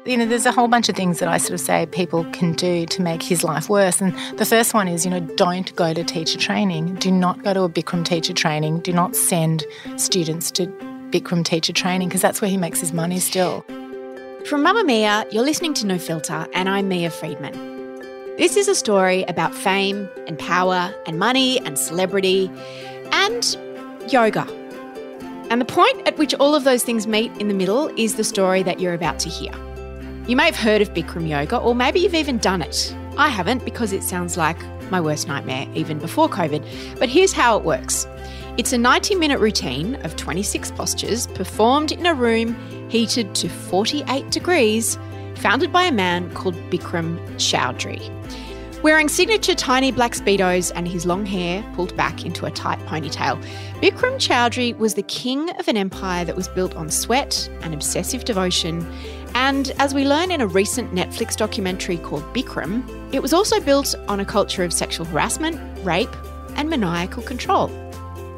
You know, there's a whole bunch of things that I sort of say people can do to make his life worse. And the first one is, don't go to teacher training. Do not go to a Bikram teacher training. Do not send students to Bikram teacher training, because that's where he makes his money still. From Mamma Mia, you're listening to No Filter, and I'm Mia Friedman. This is a story about fame and power and money and celebrity and yoga. And the point at which all of those things meet in the middle is the story that you're about to hear. You may have heard of Bikram yoga, or maybe you've even done it. I haven't, because it sounds like my worst nightmare even before COVID. But here's how it works. It's a 90-minute routine of 26 postures performed in a room heated to 48 degrees, founded by a man called Bikram Choudhury. Wearing signature tiny black Speedos and his long hair pulled back into a tight ponytail, Bikram Choudhury was the king of an empire that was built on sweat and obsessive devotion. And as we learn in a recent Netflix documentary called Bikram, it was also built on a culture of sexual harassment, rape, and maniacal control.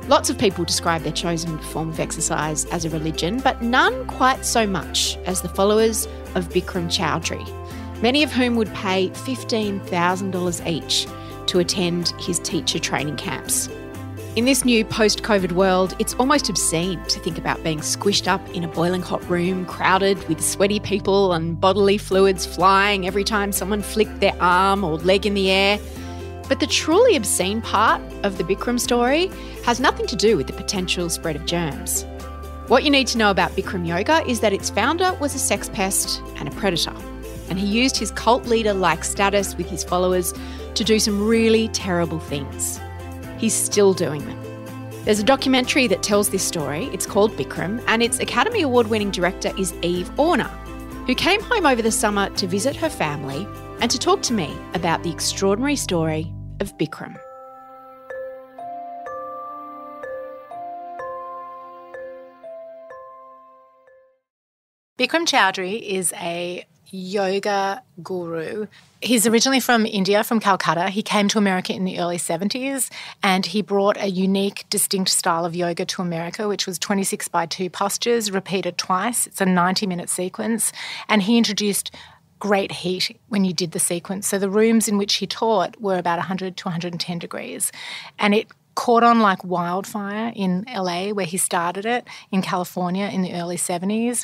Lots of people describe their chosen form of exercise as a religion, but none quite so much as the followers of Bikram Choudhury, many of whom would pay $15,000 each to attend his teacher training camps. In this new post-COVID world, it's almost obscene to think about being squished up in a boiling hot room, crowded with sweaty people and bodily fluids flying every time someone flicked their arm or leg in the air. But the truly obscene part of the Bikram story has nothing to do with the potential spread of germs. What you need to know about Bikram yoga is that its founder was a sex pest and a predator, and he used his cult leader-like status with his followers to do some really terrible things. He's still doing them. There's a documentary that tells this story. It's called Bikram, and its Academy Award-winning director is Eva Orner, who came home over the summer to visit her family and to talk to me about the extraordinary story of Bikram. Bikram Choudhury is a yoga guru. He's originally from India, from Calcutta. He came to America in the early 70s, and he brought a unique, distinct style of yoga to America, which was 26x2 postures, repeated twice. It's a 90-minute sequence, and he introduced great heat when you did the sequence. So the rooms in which he taught were about 100 to 110 degrees, and it caught on like wildfire in LA, where he started it, in California in the early 70s.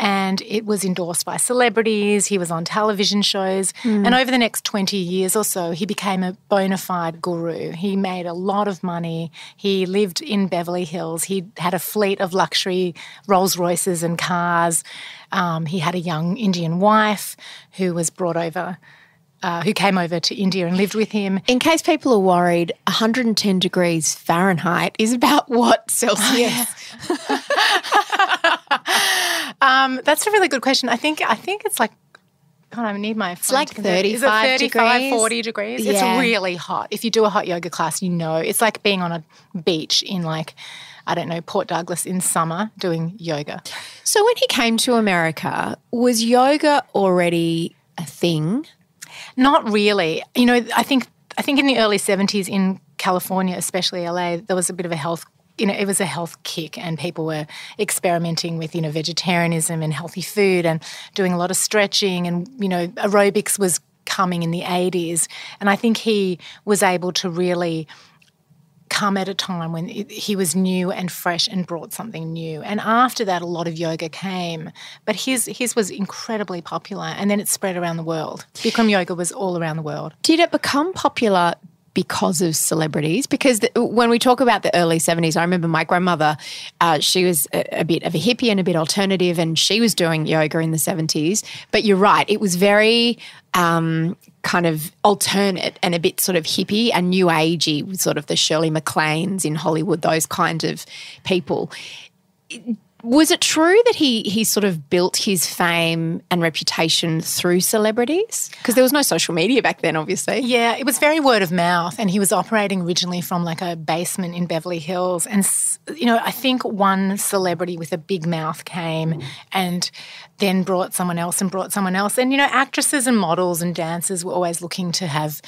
And it was endorsed by celebrities. He was on television shows. And over the next 20 years or so, he became a bona fide guru. He made a lot of money. He lived in Beverly Hills. He had a fleet of luxury Rolls Royces and cars. He had a young Indian wife who was brought over, who came over to India and lived with him. In case people are worried, 110 degrees Fahrenheit is about what Celsius? That's a really good question. I think it's like, God, I need my phone. It's like 35 degrees? 40 degrees. Yeah. It's really hot. If you do a hot yoga class, you know. It's like being on a beach in like, I don't know, Port Douglas in summer doing yoga. So when he came to America, was yoga already a thing? Not really. You know, I think in the early 70s in California, especially LA, there was a bit of a health, it was a health kick, and people were experimenting with, vegetarianism and healthy food and doing a lot of stretching, and, aerobics was coming in the 80s. And I think he was able to really come at a time when he was new and fresh and brought something new. And after that, a lot of yoga came, but his was incredibly popular, and then it spread around the world. Bikram yoga was all around the world. Did it become popular because of celebrities? Because when we talk about the early 70s, I remember my grandmother, she was a bit of a hippie and a bit alternative, and she was doing yoga in the 70s. But you're right, it was very kind of alternate and a bit sort of hippie and new agey, with sort of the Shirley MacLaines in Hollywood, those kind of people. Was it true that he sort of built his fame and reputation through celebrities? Because there was no social media back then, obviously. Yeah, it was very word of mouth, and he was operating originally from like a basement in Beverly Hills. And, I think one celebrity with a big mouth came and then brought someone else and brought someone else. And, actresses and models and dancers were always looking to have,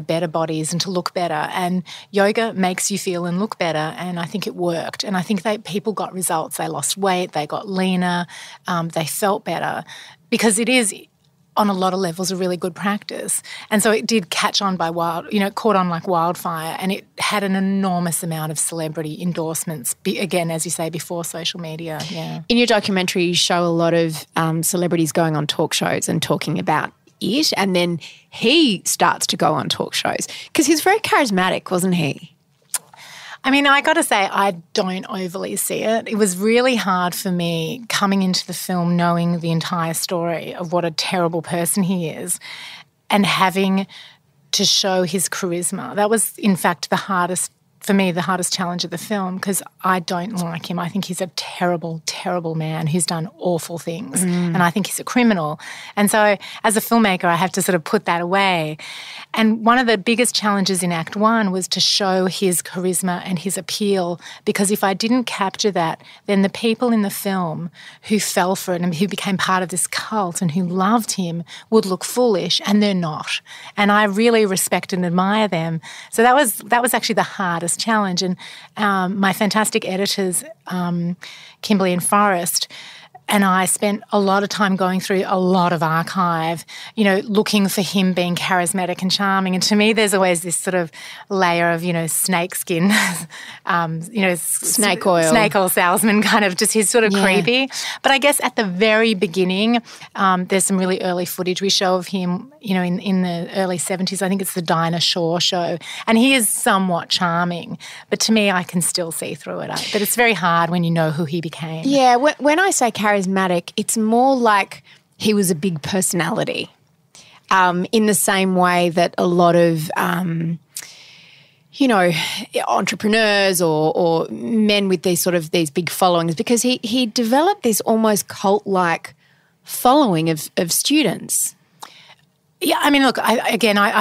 better bodies and to look better. And yoga makes you feel and look better, and I think it worked. And I think people got results. They lost weight, they got leaner, they felt better, because it is on a lot of levels a really good practice. And so it did catch on it caught on like wildfire, and it had an enormous amount of celebrity endorsements, again, as you say, before social media. Yeah. In your documentary, you show a lot of celebrities going on talk shows and talking about it, and then he starts to go on talk shows because he's very charismatic, wasn't he? I mean, I got to say, I don't overly see it. It was really hard for me coming into the film knowing the entire story of what a terrible person he is and having to show his charisma. That was, in fact, the hardest challenge of the film, because I don't like him. I think he's a terrible, terrible man who's done awful things, and I think he's a criminal. And so as a filmmaker, I have to sort of put that away. And one of the biggest challenges in Act 1 was to show his charisma and his appeal, because if I didn't capture that, then the people in the film who fell for it and who became part of this cult and who loved him would look foolish, and they're not. And I really respect and admire them. So that was actually the hardest challenge. And my fantastic editors, Kimberly and Forrest, and I spent a lot of time going through a lot of archive, looking for him being charismatic and charming. And to me, there's always this sort of layer of, snake skin, snake oil salesman, kind of just he's sort of creepy. But I guess at the very beginning, there's some really early footage we show of him, in the early 70s. I think it's the Dinah Shore show. And he is somewhat charming. But to me, I can still see through it. But it's very hard when you know who he became. Yeah, when I say charismatic, it's more like he was a big personality, in the same way that a lot of, entrepreneurs or men with these big followings, because he developed this almost cult-like following of students. Yeah, I mean, look, I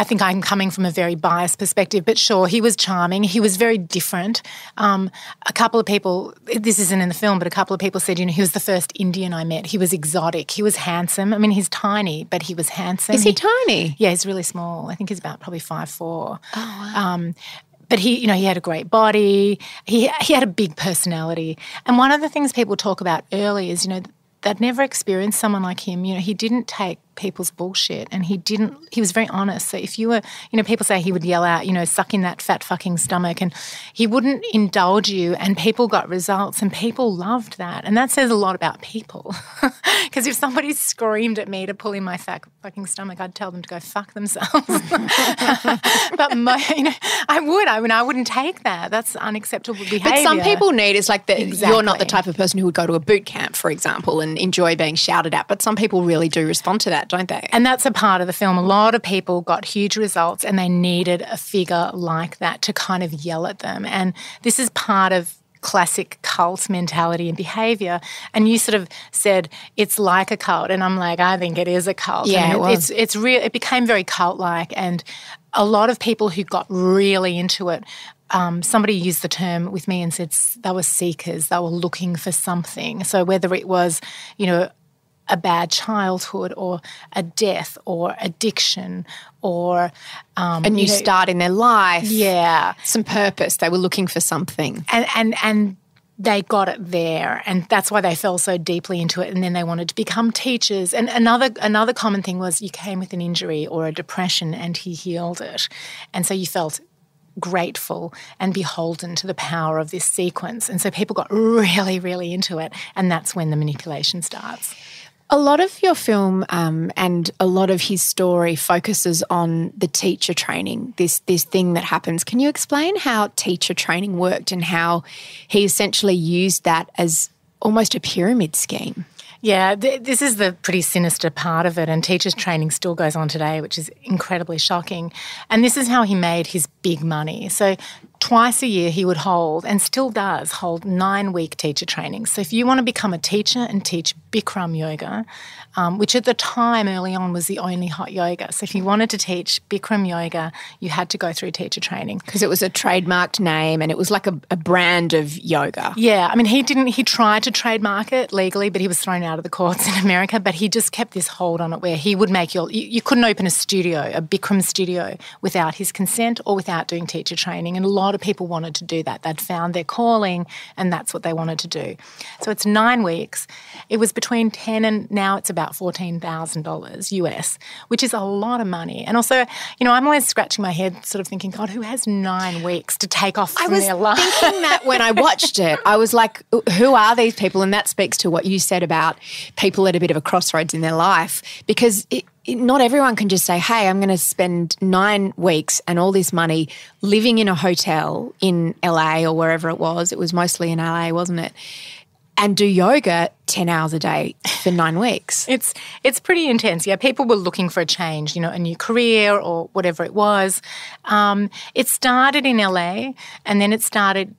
think I'm coming from a very biased perspective, but sure, he was charming. He was very different. A couple of people, this isn't in the film, but a couple of people said, he was the first Indian I met. He was exotic. He was handsome. I mean, he's tiny, but he was handsome. Is he tiny? Yeah, he's really small. I think he's about probably 5'4". Oh, wow. But he had a great body. He had a big personality. And one of the things people talk about early is, they'd never experienced someone like him. He didn't take people's bullshit, and he was very honest. So if you were, people say he would yell out, suck in that fat fucking stomach, and he wouldn't indulge you, and people got results, and people loved that. And that says a lot about people. Because if somebody screamed at me to pull in my fat fucking stomach, I'd tell them to go fuck themselves. But I wouldn't take that. That's unacceptable behaviour. But some people need, it's like Exactly. You're not the type of person who would go to a boot camp, for example, and enjoy being shouted at, but some people really do respond to that, don't they? And that's a part of the film. A lot of people got huge results, and they needed a figure like that to kind of yell at them. And this is part of classic cult mentality and behaviour. And you sort of said it's like a cult, and I'm like, I think it is a cult. Yeah, I mean, it's real. It became very cult-like, and a lot of people who got really into it. Somebody used the term with me and said they were seekers. They were looking for something. So whether it was, a bad childhood or a death or addiction or a new start in their life. Yeah. Some purpose. They were looking for something. And they got it there, and that's why they fell so deeply into it, and then they wanted to become teachers. And another common thing was you came with an injury or a depression and he healed it. And so you felt grateful and beholden to the power of this sequence. And so people got really, really into it, and that's when the manipulation starts. A lot of your film and a lot of his story focuses on the teacher training, this thing that happens. Can you explain how teacher training worked and how he essentially used that as almost a pyramid scheme? Yeah, this is the pretty sinister part of it, and teachers training still goes on today, which is incredibly shocking. And this is how he made his big money. So twice a year he would hold, and still does, hold 9-week teacher training. So if you want to become a teacher and teach Bikram yoga, which at the time early on was the only hot yoga. So if you wanted to teach Bikram yoga, you had to go through teacher training. Because it was a trademarked name and it was like a brand of yoga. Yeah. I mean, he tried to trademark it legally, but he was thrown out of the courts in America. But he just kept this hold on it where he would make you couldn't open a studio, a Bikram studio, without his consent or without doing teacher training. And a lot of people wanted to do that. They'd found their calling and that's what they wanted to do. So it's 9 weeks. It was between $10,000 and now it's about $14,000 US, which is a lot of money. And also, I'm always scratching my head sort of thinking, God, who has 9 weeks to take off from their life? I was thinking that when I watched it. I was like, who are these people? And that speaks to what you said about people at a bit of a crossroads in their life, because not everyone can just say, hey, I'm going to spend 9 weeks and all this money living in a hotel in LA or wherever it was. It was mostly in LA, wasn't it? And do yoga 10 hours a day for 9 weeks. It's pretty intense. Yeah, people were looking for a change, a new career or whatever it was. It started in LA and then it started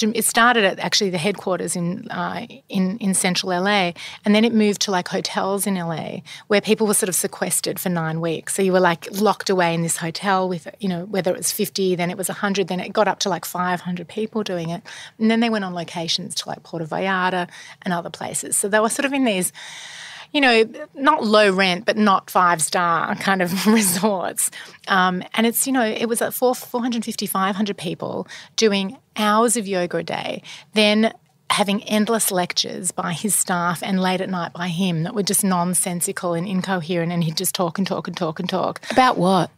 at actually the headquarters in central LA, and then it moved to like hotels in LA where people were sort of sequestered for 9 weeks. So you were like locked away in this hotel with, whether it was 50, then it was 100, then it got up to like 500 people doing it. And then they went on locations to like Puerto Vallarta and other places. So they were sort of in these, not low rent, but not 5-star kind of resorts. And it's, it was at 450, 500 people doing hours of yoga a day, then having endless lectures by his staff and late at night by him that were just nonsensical and incoherent, and he'd just talk and talk and talk and talk. About what?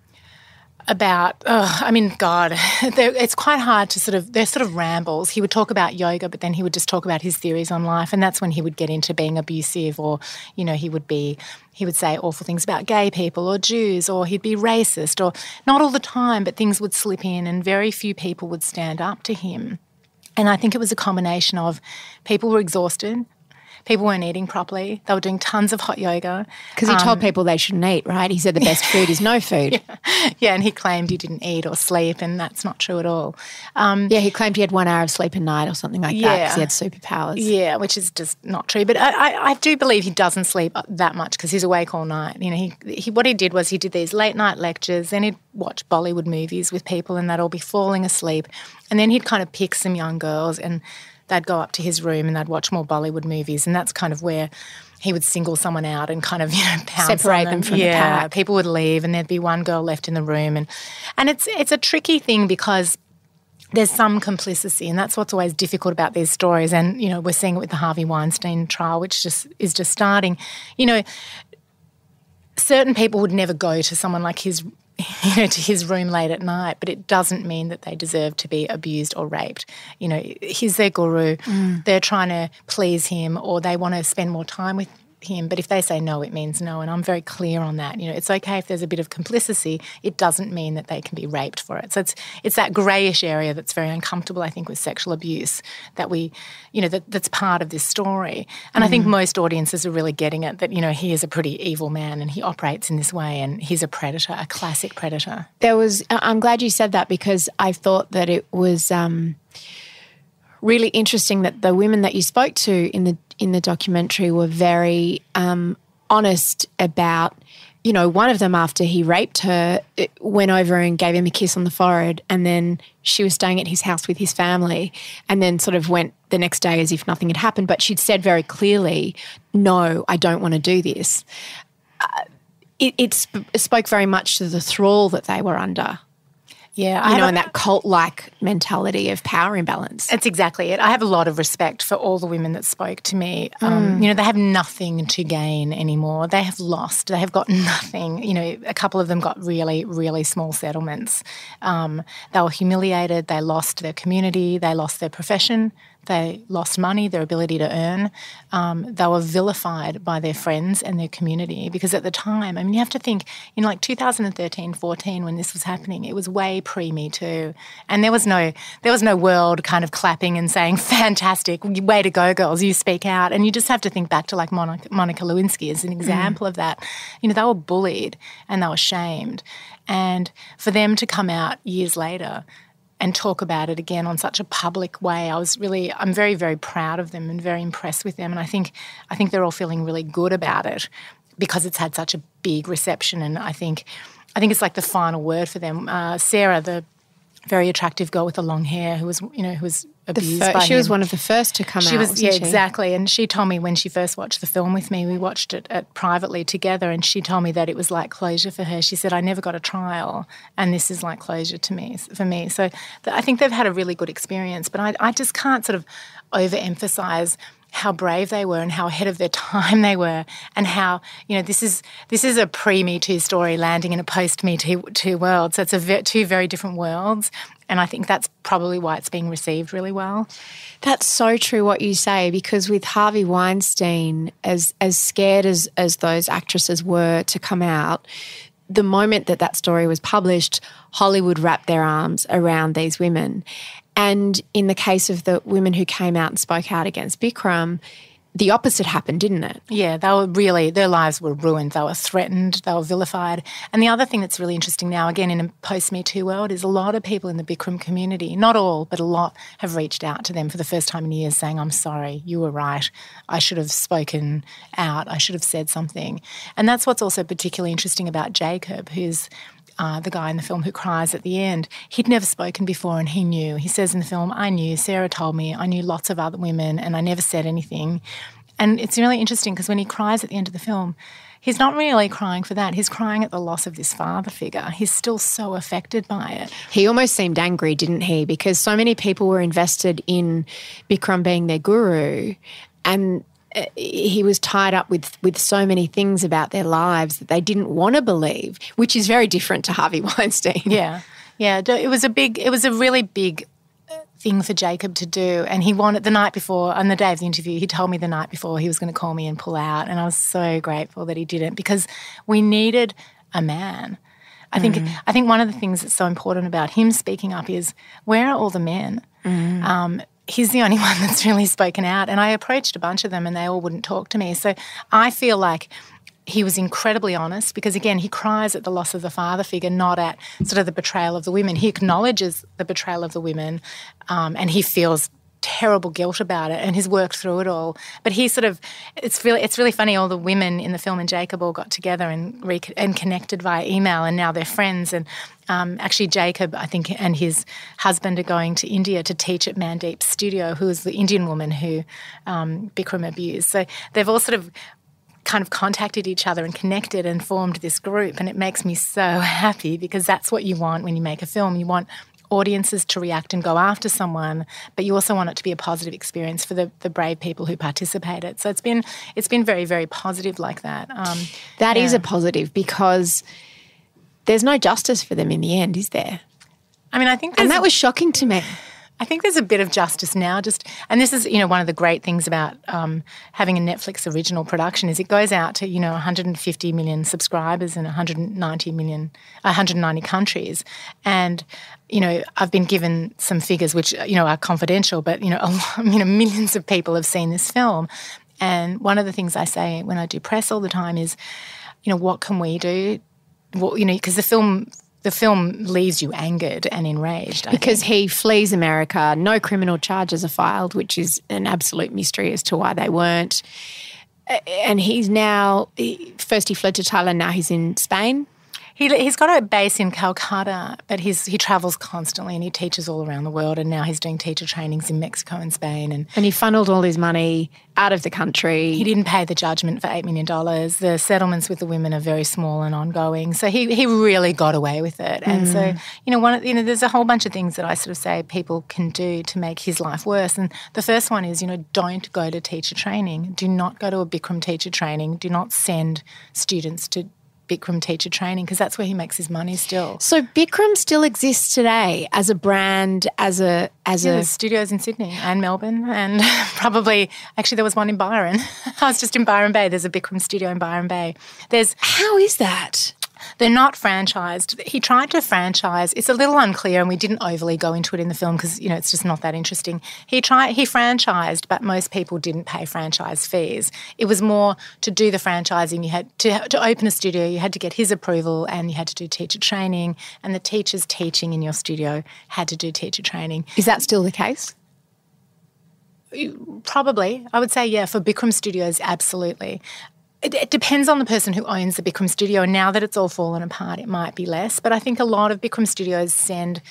About, God, it's quite hard to they're sort of rambles. He would talk about yoga, but then he would just talk about his theories on life, and that's when he would get into being abusive, or, he would say awful things about gay people or Jews, or he'd be racist, or not all the time, but things would slip in and very few people would stand up to him. And I think it was a combination of people were exhausted, people weren't eating properly. They were doing tons of hot yoga. Because he told people they shouldn't eat, right? He said the best food is no food. Yeah, and he claimed he didn't eat or sleep, and that's not true at all. He claimed he had 1 hour of sleep a night or something like that because he had superpowers. Yeah, which is just not true. But I do believe he doesn't sleep that much because he's awake all night. What he did was he did these late night lectures, then he'd watch Bollywood movies with people and they'd all be falling asleep. And then he'd kind of pick some young girls and they'd go up to his room and they'd watch more Bollywood movies, and that's kind of where he would single someone out and kind of, pounce separate on them from the pack. People would leave and there'd be one girl left in the room. And it's a tricky thing because there's some complicity, and that's what's always difficult about these stories. And, we're seeing it with the Harvey Weinstein trial, which is just starting. Certain people would never go to someone like his to his room late at night, but it doesn't mean that they deserve to be abused or raped. He's their guru. They're trying to please him, or they want to spend more time with him, but if they say no, it means no, and I'm very clear on that. It's okay if there's a bit of complicity. It doesn't mean that they can be raped for it. So it's that greyish area that's very uncomfortable, I think, with sexual abuse that that's part of this story. And I think most audiences are really getting it, that, he is a pretty evil man and he operates in this way and he's a predator, a classic predator. I'm glad you said that, because I thought that it was really interesting that the women that you spoke to in the documentary were very honest about, one of them, after he raped her, went over and gave him a kiss on the forehead, and then she was staying at his house with his family and then sort of went the next day as if nothing had happened. But she'd said very clearly, no, I don't want to do this. It spoke very much to the thrall that they were under. Yeah, and that cult-like mentality of power imbalance. That's exactly it. I have a lot of respect for all the women that spoke to me. They have nothing to gain anymore. They have lost. They have got nothing. A couple of them got really, really small settlements. They were humiliated. They lost their community. They lost their profession. They lost money, their ability to earn. They were vilified by their friends and their community, because at the time, you have to think, in like 2013, 14, when this was happening, it was way pre-Me Too. And there was no world kind of clapping and saying, fantastic, way to go, girls, you speak out. And you just have to think back to like Monica Lewinsky as an example of that. They were bullied and they were shamed. And for them to come out years later and talk about it again on such a public way. I'm very, very proud of them and very impressed with them. And I think they're all feeling really good about it because it's had such a big reception. And I think it's like the final word for them. Sarah, the very attractive girl with the long hair who was abused by him. She was one of the first to come out, wasn't she? Exactly. And she told me when she first watched the film with me, we watched it privately together, and she told me that it was like closure for her. She said, I never got a trial, and this is like closure for me. So I think they've had a really good experience, but I just can't sort of overemphasize how brave they were and how ahead of their time they were, and how, this is a pre-Me Too story landing in a post-Me Too world. So it's two very different worlds, and I think that's probably why it's being received really well. That's so true what you say, because with Harvey Weinstein, as scared as those actresses were to come out, the moment that story was published, Hollywood wrapped their arms around these women. And in the case of the women who came out and spoke out against Bikram, the opposite happened, didn't it? Yeah, their lives were ruined. They were threatened, they were vilified. And the other thing that's really interesting now, again, in a post-Me Too world, is a lot of people in the Bikram community, not all, but a lot, have reached out to them for the first time in years saying, I'm sorry, you were right. I should have spoken out. I should have said something. And that's what's also particularly interesting about Jacob, who's the guy in the film who cries at the end. He'd never spoken before and he knew. He says in the film, I knew, Sarah told me, I knew lots of other women and I never said anything. And it's really interesting because when he cries at the end of the film, he's not really crying for that. He's crying at the loss of this father figure. He's still so affected by it. He almost seemed angry, didn't he? Because so many people were invested in Bikram being their guru, and he was tied up with so many things about their lives that they didn't want to believe, which is very different to Harvey Weinstein. Yeah. It was a really big thing for Jacob to do, and he wanted the night before, on the day of the interview, he told me the night before he was going to call me and pull out, and I was so grateful that he didn't, because we needed a man. I think one of the things that's so important about him speaking up is, where are all the men? He's the only one that's really spoken out, and I approached a bunch of them and they all wouldn't talk to me. So I feel like he was incredibly honest because, again, he cries at the loss of the father figure, not at sort of the betrayal of the women. He acknowledges the betrayal of the women and he feels terrible guilt about it and he's worked through it all. But he sort of, it's really funny, all the women in the film and Jacob all got together and connected via email, and now they're friends. And actually Jacob, I think, and his husband are going to India to teach at Mandeep's studio, who is the Indian woman who Bikram abused. So they've all sort of kind of contacted each other and connected and formed this group, and it makes me so happy because that's what you want when you make a film. You want audiences to react and go after someone, but you also want it to be a positive experience for the brave people who participated. So it's been very, very positive like that. That is a positive, because there's no justice for them in the end, is there? I mean, I think and that was shocking to me. I think there's a bit of justice now, and this is, one of the great things about having a Netflix original production is it goes out to, 150 million subscribers in 190 countries. And, I've been given some figures which, are confidential, but, millions of people have seen this film. And one of the things I say when I do press all the time is, what can we do? Because the film leaves you angered and enraged. Because he flees America, no criminal charges are filed, which is an absolute mystery as to why they weren't. And he's now, first he fled to Thailand, now he's in Spain. He's got a base in Calcutta, but he travels constantly and he teaches all around the world, and now he's doing teacher trainings in Mexico and Spain. And he funneled all his money out of the country. He didn't pay the judgment for $8 million. The settlements with the women are very small and ongoing. So he really got away with it. And so, there's a whole bunch of things that I sort of say people can do to make his life worse. And the first one is, don't go to teacher training. Do not go to a Bikram teacher training. Do not send students to Bikram teacher training, because that's where he makes his money still. So Bikram still exists today as a brand, There's studios in Sydney and Melbourne, and probably, actually there was one in Byron. I was just in Byron Bay. There's a Bikram studio in Byron Bay. How is that? They're not franchised. He tried to franchise. It's a little unclear, and we didn't overly go into it in the film because, it's just not that interesting. He franchised, but most people didn't pay franchise fees. It was more to do the franchising. You had to open a studio, you had to get his approval, and you had to do teacher training, and the teachers teaching in your studio had to do teacher training. Is that still the case? Probably. I would say, yeah, for Bikram Studios, absolutely. It depends on the person who owns the Bikram studio, and now that it's all fallen apart, it might be less. But I think a lot of Bikram studios send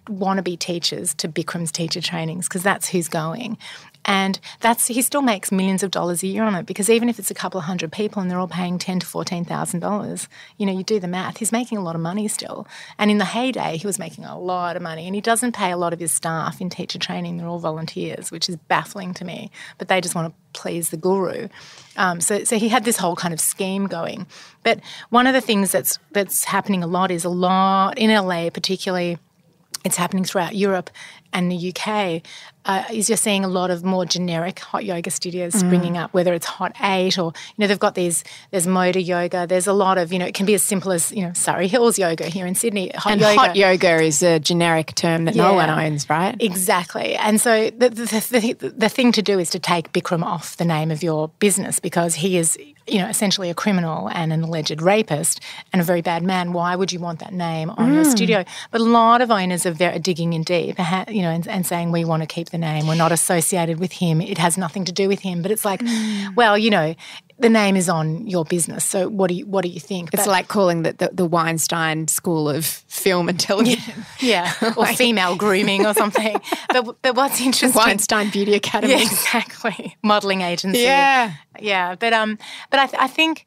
wannabe teachers to Bikram's teacher trainings because that's who's going. And he still makes millions of dollars a year on it, because even if it's a couple of hundred people and they're all paying $10,000 to $14,000, you do the math. He's making a lot of money still. And in the heyday, he was making a lot of money. And he doesn't pay a lot of his staff in teacher training. They're all volunteers, which is baffling to me. But they just want to please the guru. So he had this whole kind of scheme going. But one of the things that's happening a lot in LA particularly, it's happening throughout Europe and the UK, is you're seeing a lot of more generic hot yoga studios springing up, whether it's Hot 8 or, they've got there's Moda Yoga. There's a lot of, it can be as simple as, Surrey Hills Yoga here in Sydney. Hot yoga is a generic term that no one owns, right? Exactly. And so the thing to do is to take Bikram off the name of your business, because he is, essentially a criminal and an alleged rapist and a very bad man. Why would you want that name on your studio? But a lot of owners are digging in deep, and saying, we want to keep the name. We're not associated with him. It has nothing to do with him. But it's like, well, the name is on your business. So what do you think? It's like calling the Weinstein School of Film and Television. Yeah. Or female grooming or something. But what's interesting... Weinstein Beauty Academy. Yeah, exactly. Modelling agency. Yeah. Yeah. But I think...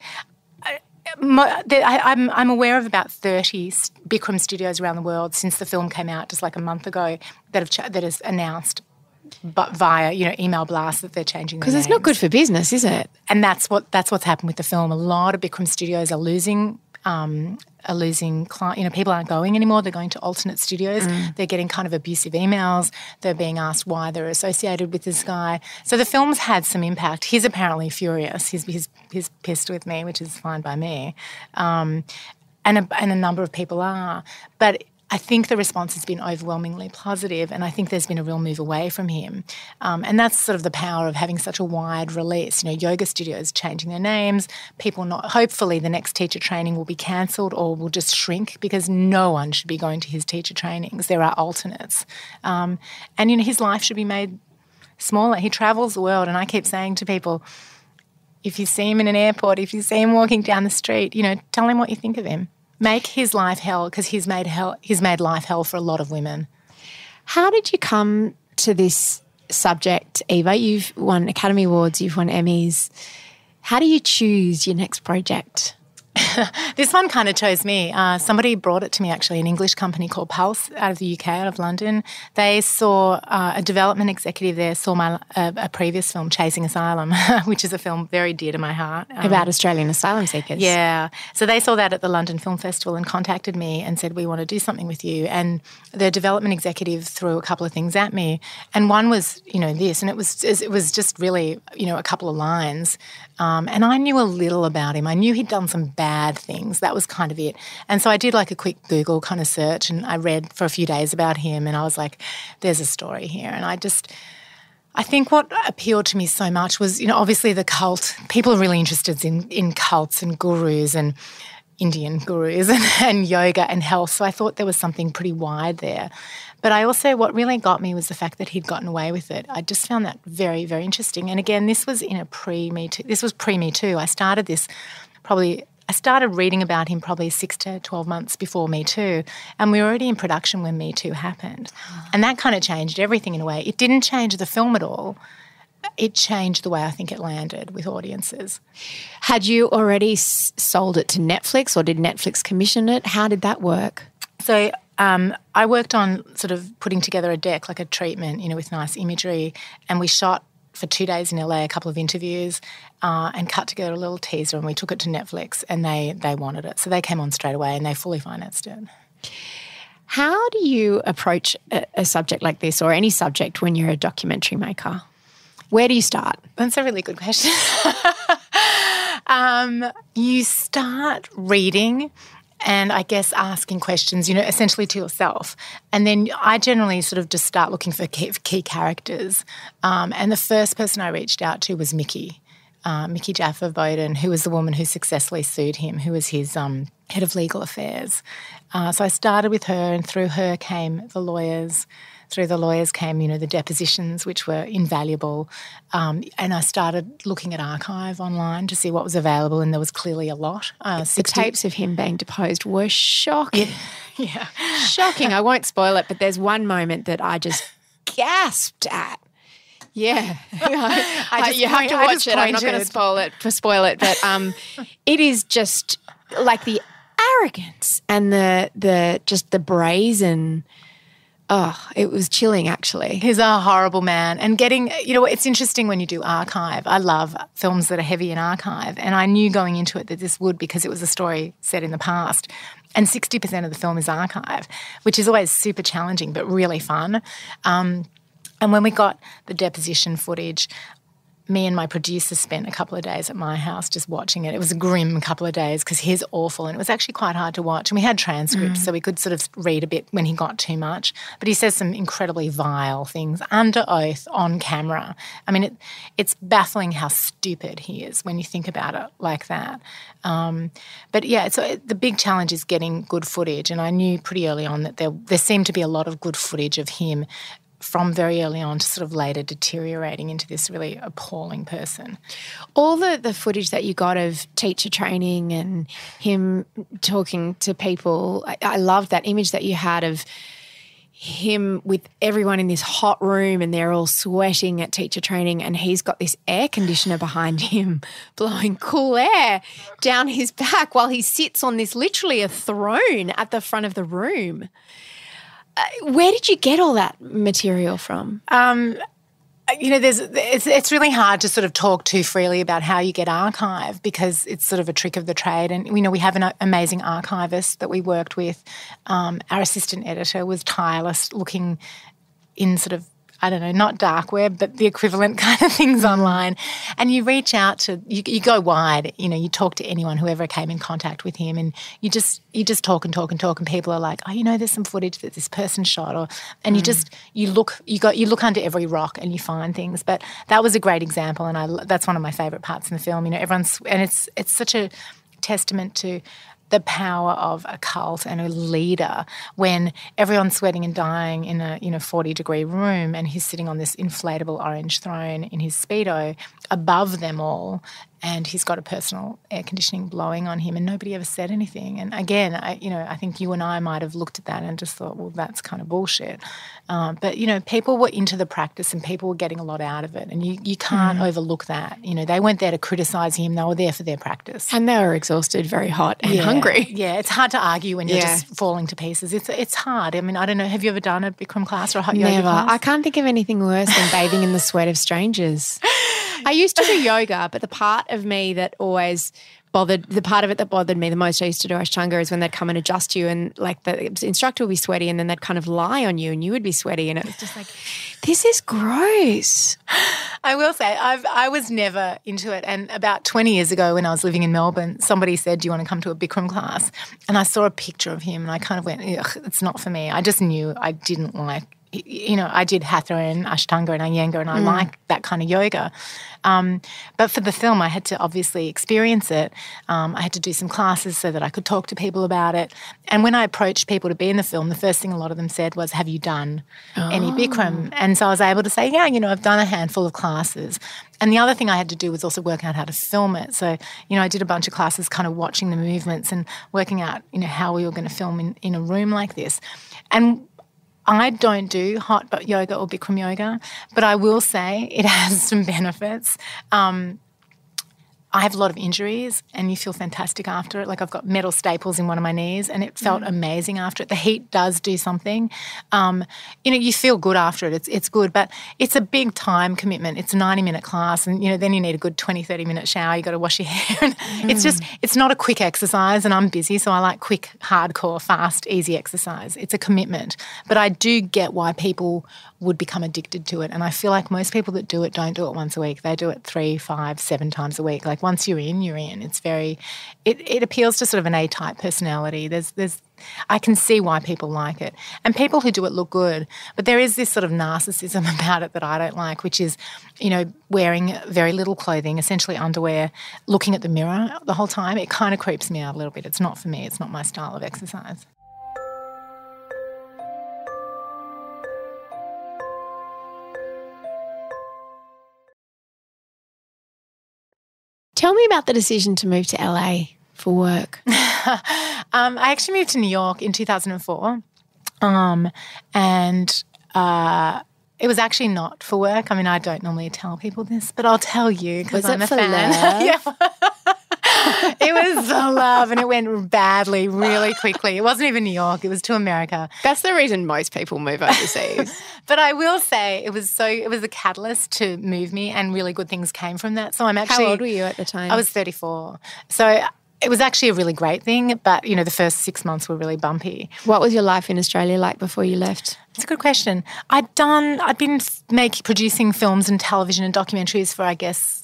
I'm aware of about 30 Bikram studios around the world since the film came out just like a month ago that has announced, but via email blasts, that they're changing their names. Because it's not good for business, is it? And that's what's happened with the film. A lot of Bikram studios are losing clients. People aren't going anymore. They're going to alternate studios. They're getting kind of abusive emails. They're being asked why they're associated with this guy. So the film's had some impact. He's apparently furious. He's pissed with me, which is fine by me. And a number of people are. But I think the response has been overwhelmingly positive, and I think there's been a real move away from him. And that's sort of the power of having such a wide release. Yoga studios changing their names, hopefully the next teacher training will be cancelled or will just shrink, because no one should be going to his teacher trainings. There are alternates. And his life should be made smaller. He travels the world, and I keep saying to people, if you see him in an airport, if you see him walking down the street, tell him what you think of him. Make his life hell, because he's made life hell for a lot of women. How did you come to this subject, Eva? You've won Academy Awards, you've won Emmys. How do you choose your next project? This one kind of chose me. Somebody brought it to me, actually, an English company called Pulse out of the UK, out of London. They saw a development executive there saw a previous film, Chasing Asylum, which is a film very dear to my heart. About Australian asylum seekers. Yeah. So they saw that at the London Film Festival and contacted me and said, we want to do something with you. And the development executive threw a couple of things at me. And one was, this, and it was just really, a couple of lines. And I knew a little about him. I knew he'd done some bad things. That was kind of it. And so I did like a quick Google kind of search, and I read for a few days about him, and I was like, there's a story here. And I think what appealed to me so much was, obviously the cult. People are really interested in cults and gurus and Indian gurus and yoga and health. So I thought there was something pretty wide there. But I also, what really got me was the fact that he'd gotten away with it. I just found that very, very interesting. And again, this was pre-Me Too. This was pre-Me Too. I started reading about him probably 6 to 12 months before Me Too, and we were already in production when Me Too happened. And that kind of changed everything in a way. It didn't change the film at all. It changed the way I think it landed with audiences. Had you already sold it to Netflix, or did Netflix commission it? How did that work? So I worked on sort of putting together a deck, like a treatment, with nice imagery, and we shot for 2 days in LA, a couple of interviews, and cut together a little teaser, and we took it to Netflix, and they wanted it. So they came on straight away and they fully financed it. How do you approach a subject like this, or any subject, when you're a documentary maker? Where do you start? That's a really good question. You start reading and I guess asking questions, essentially to yourself. And then I generally sort of just start looking for key characters. And the first person I reached out to was Mickey Jaffa Bowden, who was the woman who successfully sued him, who was his head of legal affairs. So I started with her, and through her came the lawyers. Through the lawyers came, the depositions, which were invaluable. And I started looking at archive online to see what was available, and there was clearly a lot. The tapes of him being deposed were shocking. Yeah. Shocking. I won't spoil it, but there's one moment that I just gasped at. Yeah. You have to watch it. I'm not going to spoil it. But it is just like the arrogance and the brazen. Oh, it was chilling, actually. He's a horrible man. And it's interesting when you do archive. I love films that are heavy in archive. And I knew going into it that this would, because it was a story set in the past. And 60% of the film is archive, which is always super challenging but really fun. And when we got the deposition footage, me and my producer spent a couple of days at my house just watching it. It was a grim couple of days because he's awful, and it was actually quite hard to watch. And we had transcripts, so we could sort of read a bit when he got too much. But he says some incredibly vile things under oath on camera. I mean, it's baffling how stupid he is when you think about it like that. But yeah, so the big challenge is getting good footage, and I knew pretty early on that there seemed to be a lot of good footage of him from very early on to sort of later deteriorating into this really appalling person. All the footage that you got of teacher training and him talking to people, I loved that image that you had of him with everyone in this hot room and they're all sweating at teacher training, and he's got this air conditioner behind him blowing cool air down his back while he sits on this literally a throne at the front of the room. Where did you get all that material from? It's really hard to sort of talk too freely about how you get archive because it's sort of a trick of the trade. And, we have an amazing archivist that we worked with. Our assistant editor was tireless, looking in sort of, I don't know, not dark web, but the equivalent kind of things online. And you reach out to, you go wide, you talk to anyone, whoever came in contact with him, and you just talk and talk and talk, and people are like, oh, there's some footage that this person shot, and you look under every rock and you find things. But that was a great example, and that's one of my favourite parts in the film. Everyone's, and it's such a testament to the power of a cult and a leader when everyone's sweating and dying in a 40-degree room, and he's sitting on this inflatable orange throne in his Speedo above them all, and he's got a personal air conditioning blowing on him, and nobody ever said anything. And again, I think you and I might have looked at that and just thought, well, that's kind of bullshit. But people were into the practice and people were getting a lot out of it, and you can't overlook that. They weren't there to criticise him; they were there for their practice. And they were exhausted, very hot and hungry. Yeah, it's hard to argue when you're just falling to pieces. It's hard. I mean, I don't know. Have you ever done a Bikram class or a hot yoga class? Never. I can't think of anything worse than bathing in the sweat of strangers. I used to do yoga, but the part of me that always the part of it that bothered me the most, I used to do Ashtanga, is when they'd come and adjust you, and like the instructor would be sweaty, and then they'd kind of lie on you and you would be sweaty, and it was just like, this is gross. I will say I was never into it, and about 20 years ago when I was living in Melbourne, somebody said, do you want to come to a Bikram class? And I saw a picture of him and I kind of went, ugh, it's not for me. I just knew I didn't like, I did Hatha and Ashtanga and Iyengar, and I like that kind of yoga. But for the film, I had to obviously experience it. I had to do some classes so that I could talk to people about it. And when I approached people to be in the film, the first thing a lot of them said was, have you done any Bikram? And so I was able to say, yeah, I've done a handful of classes. And the other thing I had to do was also work out how to film it. So, I did a bunch of classes kind of watching the movements and working out, how we were going to film in a room like this. And I don't do hot yoga or Bikram yoga, but I will say it has some benefits. I have a lot of injuries and you feel fantastic after it. Like I've got metal staples in one of my knees and it felt amazing after it. The heat does do something. You feel good after it. It's good, but it's a big time commitment. It's a 90-minute class and, then you need a good 20, 30-minute shower. You got to wash your hair. It's not a quick exercise, and I'm busy, so I like quick, hardcore, fast, easy exercise. It's a commitment. But I do get why people would become addicted to it, and I feel like most people that do it don't do it once a week. They do it 3, 5, 7 times a week. Like Like once you're in, you're in. It's very, it appeals to sort of an A-type personality. I can see why people like it. And people who do it look good. But there is this sort of narcissism about it that I don't like, which is, wearing very little clothing, essentially underwear, looking at the mirror the whole time. It kind of creeps me out a little bit. It's not for me. It's not my style of exercise. Tell me about the decision to move to LA for work. I actually moved to New York in 2004, and it was actually not for work. I mean, I don't normally tell people this, but I'll tell you because I'm a fan. Love? Yeah. It was for love, and it went badly really quickly. It wasn't even New York. It was to America. That's the reason most people move overseas. But I will say it was a catalyst to move me, and really good things came from that. So I'm actually... How old were you at the time? I was 34. So it was actually a really great thing, but, the first 6 months were really bumpy. What was your life in Australia like before you left? It's a good question. I'd been producing films and television and documentaries for, I guess,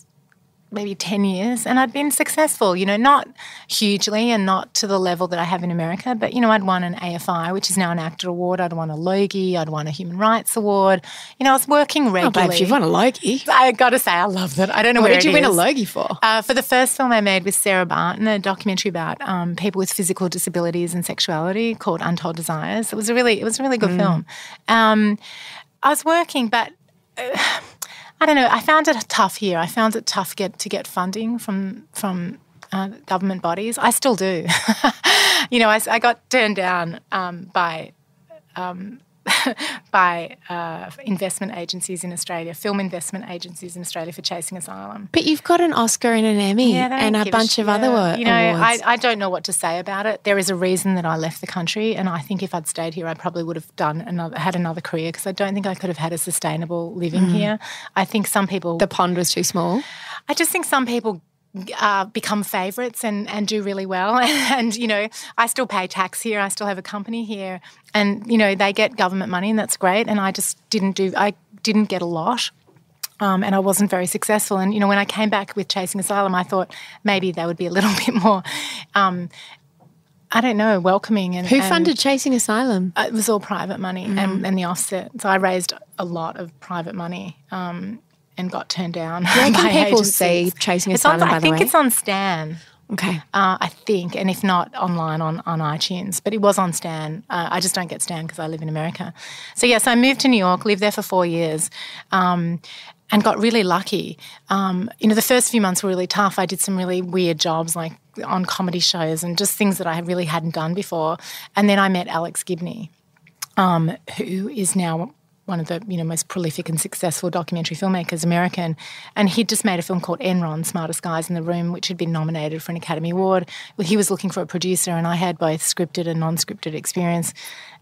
maybe 10 years, and I'd been successful, not hugely and not to the level that I have in America, but, I'd won an AFI, which is now an ACTRA award. I'd won a Logie. I'd won a Human Rights Award. I was working regularly. Oh, babe, you've won a Logie. I got to say, I love that. I don't know what where did you win a Logie for? For the first film I made with Sarah Barton, a documentary about people with physical disabilities and sexuality called Untold Desires. It was a really good film. I was working, but... I don't know. I found it tough here. I found it tough to get funding from government bodies. I still do. I got turned down by investment agencies in Australia, film investment agencies in Australia for Chasing Asylum. But you've got an Oscar and an Emmy and a bunch of other awards. I don't know what to say about it. There is a reason that I left the country, and I think if I'd stayed here, I probably would have had another career, because I don't think I could have had a sustainable living here. I think some people... The pond was too small? I just think some people become favourites and do really well. And, I still pay tax here. I still have a company here. And, they get government money, and that's great. And I just didn't get a lot. And I wasn't very successful. And, when I came back with Chasing Asylum, I thought maybe they would be a little bit more, I don't know, welcoming. And who funded Chasing Asylum? It was all private money and the offset. So I raised a lot of private money. And got turned down. Where can people agencies. See Chasing Asylum, by the way? I think it's on Stan. Okay. I think, and if not, online on iTunes. But it was on Stan. I just don't get Stan because I live in America. So, yes, I moved to New York, lived there for 4 years, and got really lucky. The first few months were really tough. I did some really weird jobs, like on comedy shows and just things that I really hadn't done before. And then I met Alex Gibney, who is now one of the most prolific and successful documentary filmmakers, American, and he'd just made a film called Enron, Smartest Guys in the Room, which had been nominated for an Academy Award. Well, he was looking for a producer, and I had both scripted and non-scripted experience,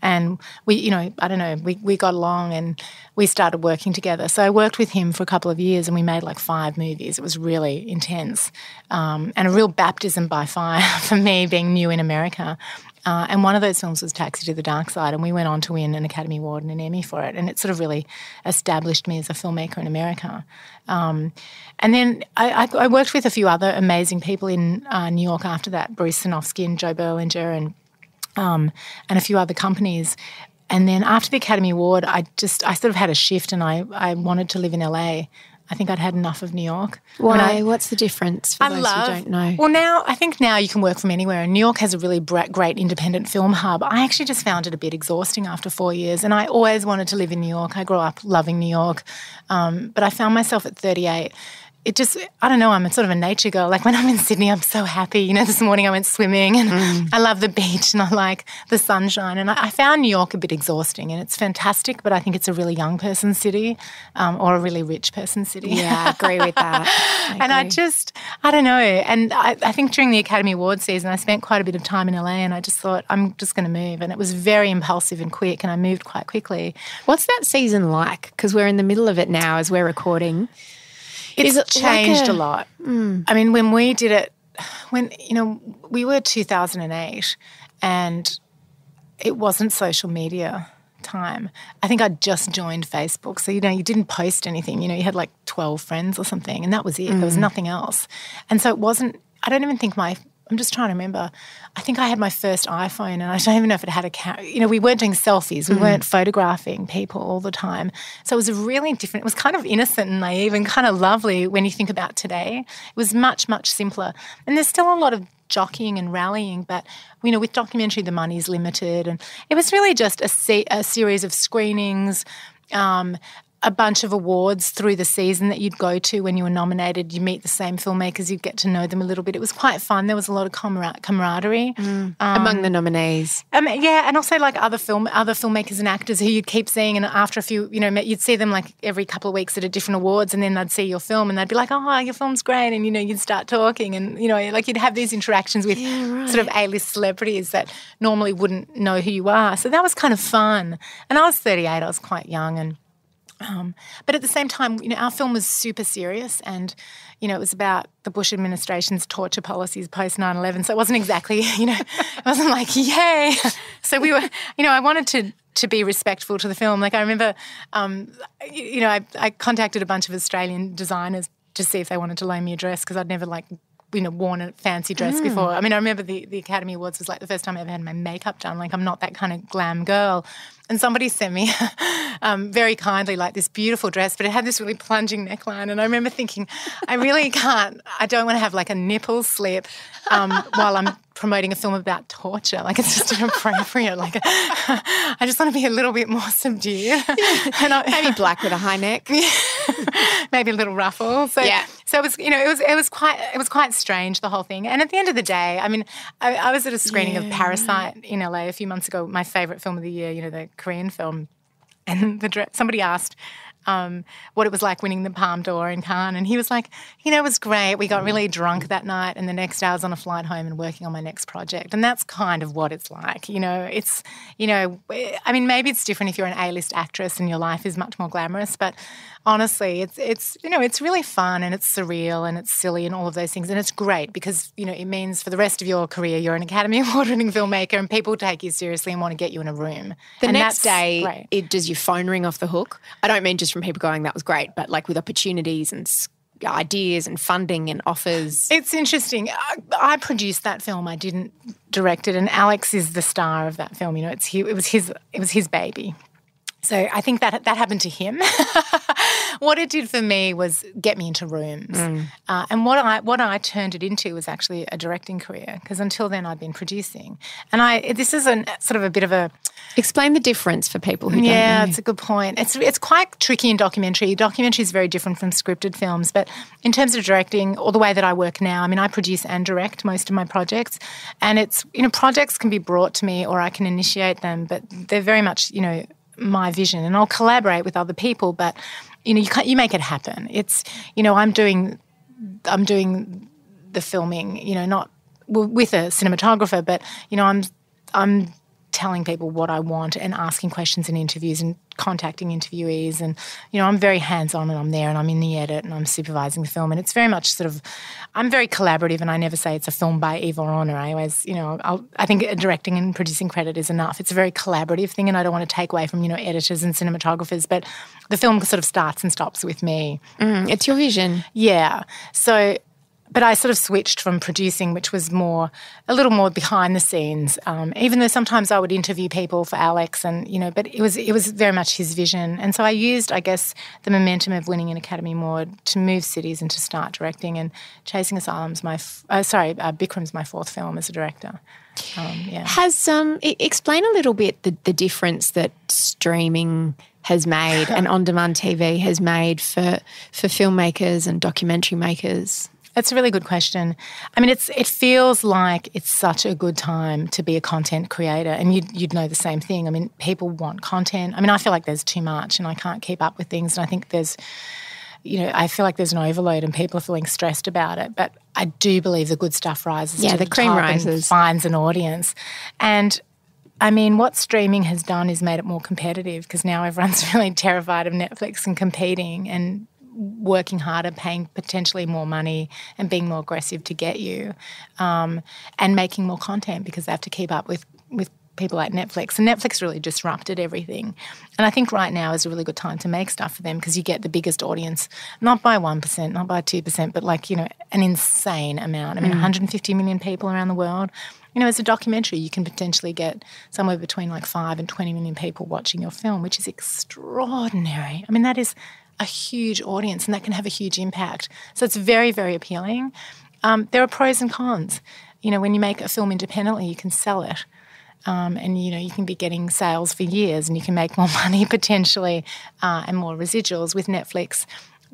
and we got along and we started working together. So I worked with him for a couple of years, and we made like 5 movies. It was really intense, and a real baptism by fire for me, being new in America. And one of those films was Taxi to the Dark Side, and we went on to win an Academy Award and an Emmy for it, and it sort of really established me as a filmmaker in America. And then I worked with a few other amazing people in New York after that, Bruce Sinofsky and Joe Berlinger and a few other companies. And then after the Academy Award, I sort of had a shift, and I wanted to live in LA. I think I'd had enough of New York. Why? What's the difference for those who don't know? Well, I think now you can work from anywhere, and New York has a really great independent film hub. I actually just found it a bit exhausting after 4 years, and I always wanted to live in New York. I grew up loving New York, but I found myself at 38. It just, I don't know, I'm sort of a nature girl. Like when I'm in Sydney, I'm so happy. This morning I went swimming and I love the beach and I like the sunshine. And I found New York a bit exhausting, and it's fantastic, but I think it's a really young person's city or a really rich person's city. Yeah, I agree with that. I don't know. And I think during the Academy Awards season, I spent quite a bit of time in LA, and I just thought, I'm just going to move. And it was very impulsive and quick, and I moved quite quickly. What's that season like? Because we're in the middle of it now as we're recording. It's changed a lot. I mean, when we did it, we were 2008, and it wasn't social media time. I think I'd just joined Facebook. So, you know, you didn't post anything. You know, you had like 12 friends or something, and that was it. There was nothing else. And so it wasn't, I don't even think I'm just trying to remember. I think I had my first iPhone, and I don't even know if it had a camera. You know, we weren't doing selfies. We weren't photographing people all the time. So it was really different. It was kind of innocent and naive and kind of lovely when you think about today. It was much, much simpler. And there's still a lot of jockeying and rallying, but, you know, with documentary, the money's limited. And it was really just a series of screenings, a bunch of awards through the season that you'd go to when you were nominated. You meet the same filmmakers, you get to know them a little bit. It was quite fun. There was a lot of camaraderie. Among the nominees. Yeah, and also like other filmmakers and actors who you'd keep seeing, and after a few, you know, you'd see them like every couple of weeks at a different awards, and then they'd see your film and they'd be like, oh, your film's great, and, you know, you'd start talking, and, you know, like you'd have these interactions with sort of A-list celebrities that normally wouldn't know who you are. So that was kind of fun. And I was 38, I was quite young, and but at the same time, you know, our film was super serious, and, you know, it was about the Bush administration's torture policies post 9/11. So it wasn't exactly, you know, it wasn't like, yay. So we were, you know, I wanted to be respectful to the film. Like I remember, you know, I contacted a bunch of Australian designers to see if they wanted to loan me a dress, because I'd never worn a fancy dress before. I mean, I remember the Academy Awards was like the first time I ever had my makeup done. Like I'm not that kind of glam girl. And somebody sent me very kindly like this beautiful dress, but it had this really plunging neckline. And I remember thinking, I don't want to have like a nipple slip while I'm promoting a film about torture. Like it's just inappropriate. Like I just want to be a little bit more subdued. Yeah. And maybe black with a high neck. Maybe a little ruffle. So, yeah. So it was, you know, it was quite strange, the whole thing. And at the end of the day, I mean, I was at a screening of Parasite in LA a few months ago, my favourite film of the year, you know, the Korean film. And somebody asked what it was like winning the Palme d'Or in Cannes, and he was like, you know, it was great. We got really drunk that night, and the next day I was on a flight home and working on my next project. And that's kind of what it's like, you know. It's, you know, I mean, maybe it's different if you're an A-list actress and your life is much more glamorous, but honestly, it's you know, it's really fun and it's surreal and it's silly and all of those things, and it's great because, you know, it means for the rest of your career you're an Academy Award-winning filmmaker and people take you seriously and want to get you in a room. The next day, does your phone ring off the hook? I don't mean just from people going, that was great, but like with opportunities and ideas and funding and offers. It's interesting. I produced that film. I didn't direct it, and Alex is the star of that film. You know, it was his baby. So I think that happened to him. What it did for me was get me into rooms. And what I turned it into was actually a directing career, because until then I'd been producing. And this is sort of a bit of a... Explain the difference for people who don't know. Yeah, it's a good point. It's quite tricky in documentary. Documentary is very different from scripted films. But in terms of directing, or the way that I work now, I mean, I produce and direct most of my projects. And it's, you know, projects can be brought to me or I can initiate them, but they're very much, you know, my vision, and I'll collaborate with other people, but, you know, you make it happen. It's, you know, I'm doing the filming, you know, not with a cinematographer, but, you know, I'm telling people what I want and asking questions in interviews and contacting interviewees, and, you know, I'm very hands-on and I'm there and I'm in the edit and I'm supervising the film, and it's very much sort of, I'm very collaborative, and I never say it's a film by Eva Orner. I always, you know, I think a directing and producing credit is enough. It's a very collaborative thing, and I don't want to take away from, you know, editors and cinematographers, but the film sort of starts and stops with me. It's your vision. Yeah. So, but I sort of switched from producing, which was a little more behind the scenes, even though sometimes I would interview people for Alex, and, you know, but it was very much his vision. And so I used, I guess, the momentum of winning an Academy Award to move cities and to start directing. And Chasing Asylum's Bikram's my fourth film as a director. Yeah. Explain a little bit the difference that streaming has made and on-demand TV has made for filmmakers and documentary makers. That's a really good question. I mean, it feels like it's such a good time to be a content creator, and you'd know the same thing. I mean, people want content. I mean, I feel like there's too much and I can't keep up with things, and I think I feel like there's an overload and people are feeling stressed about it. But I do believe the good stuff rises to the cream top rises and finds an audience. And I mean, what streaming has done is made it more competitive, because now everyone's really terrified of Netflix and competing and working harder, paying potentially more money and being more aggressive to get you, and making more content because they have to keep up with people like Netflix. And Netflix really disrupted everything. And I think right now is a really good time to make stuff for them because you get the biggest audience, not by 1%, not by 2%, but like, you know, an insane amount. I mean, 150 million people around the world. You know, as a documentary, you can potentially get somewhere between like 5 and 20 million people watching your film, which is extraordinary. I mean, that is a huge audience and that can have a huge impact. So it's very, very appealing. There are pros and cons. You know, when you make a film independently, you can sell it. And, you know, you can be getting sales for years and you can make more money potentially and more residuals. With Netflix,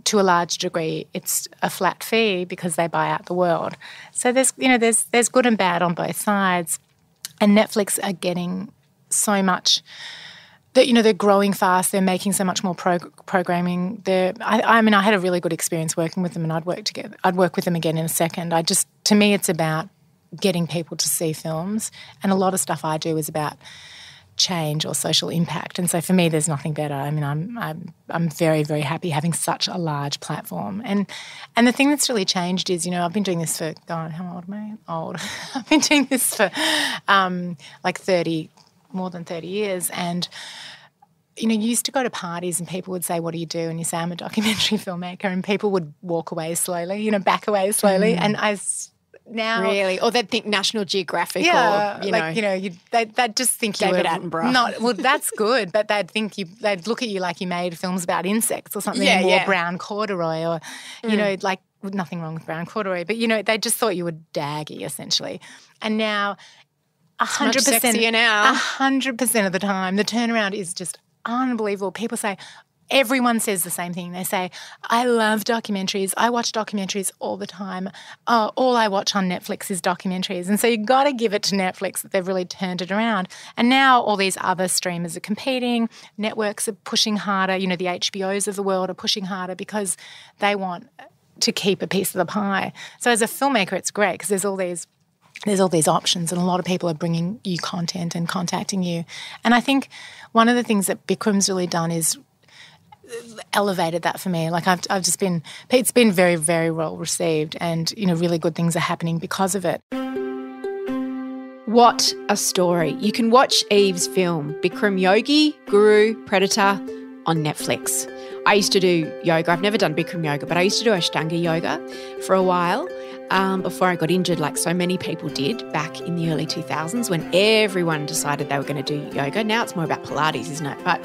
to a large degree, it's a flat fee because they buy out the world. So there's good and bad on both sides. And Netflix are getting so much that, you know, they're growing fast. They're making so much more programming. I mean, I had a really good experience working with them, and I'd work with them again in a second. To me, it's about getting people to see films, and a lot of stuff I do is about change or social impact. And so for me, there's nothing better. I mean, I'm very, very happy having such a large platform. And the thing that's really changed is, you know, I've been doing this for, God, how old am I? Old. I've been doing this for more than 30 years. And, you know, you used to go to parties and people would say, what do you do? And you say, I'm a documentary filmmaker. And people would walk away slowly, you know, back away slowly. And now, really, or they'd think National Geographic, yeah, or they'd just think David you were Attenborough. Not well. That's good, but they'd look at you like you made films about insects or something, Yeah, more yeah. brown corduroy, or you know, like nothing wrong with brown corduroy, but you know, they just thought you were daggy essentially. And now, 100% sexier now. 100% of the time, the turnaround is just unbelievable. People say. Everyone says the same thing. They say, I love documentaries. I watch documentaries all the time. All I watch on Netflix is documentaries. And so you've got to give it to Netflix that they've really turned it around. And now all these other streamers are competing. Networks are pushing harder. You know, the HBOs of the world are pushing harder because they want to keep a piece of the pie. So as a filmmaker, it's great because there's all these options, and a lot of people are bringing you content and contacting you. And I think one of the things that Bikram's really done is elevated that for me. Like it's been very, very well received, and, you know, really good things are happening because of it. What a story. You can watch Eve's film, Bikram Yogi, Guru, Predator, on Netflix. I used to do yoga. I've never done Bikram yoga, but I used to do Ashtanga yoga for a while before I got injured, like so many people did back in the early 2000s when everyone decided they were going to do yoga. Now it's more about Pilates, isn't it? But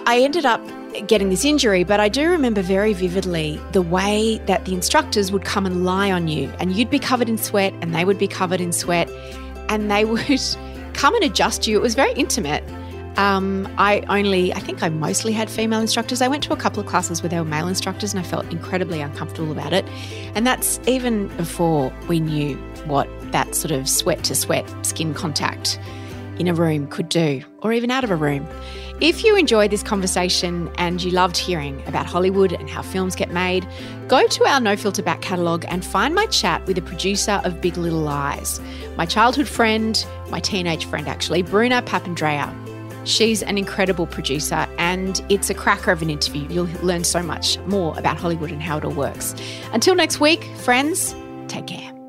I ended up getting this injury, but I do remember very vividly the way that the instructors would come and lie on you, and you'd be covered in sweat and they would be covered in sweat, and they would come and adjust you. It was very intimate. I think I mostly had female instructors. I went to a couple of classes where there were male instructors and I felt incredibly uncomfortable about it. And that's even before we knew what that sort of sweat to sweat skin contact in a room could do, or even out of a room. If you enjoyed this conversation and you loved hearing about Hollywood and how films get made, go to our No Filter back catalogue and find my chat with the producer of Big Little Lies, my childhood friend, my teenage friend actually, Bruna Papandreou. She's an incredible producer and it's a cracker of an interview. You'll learn so much more about Hollywood and how it all works. Until next week, friends, take care.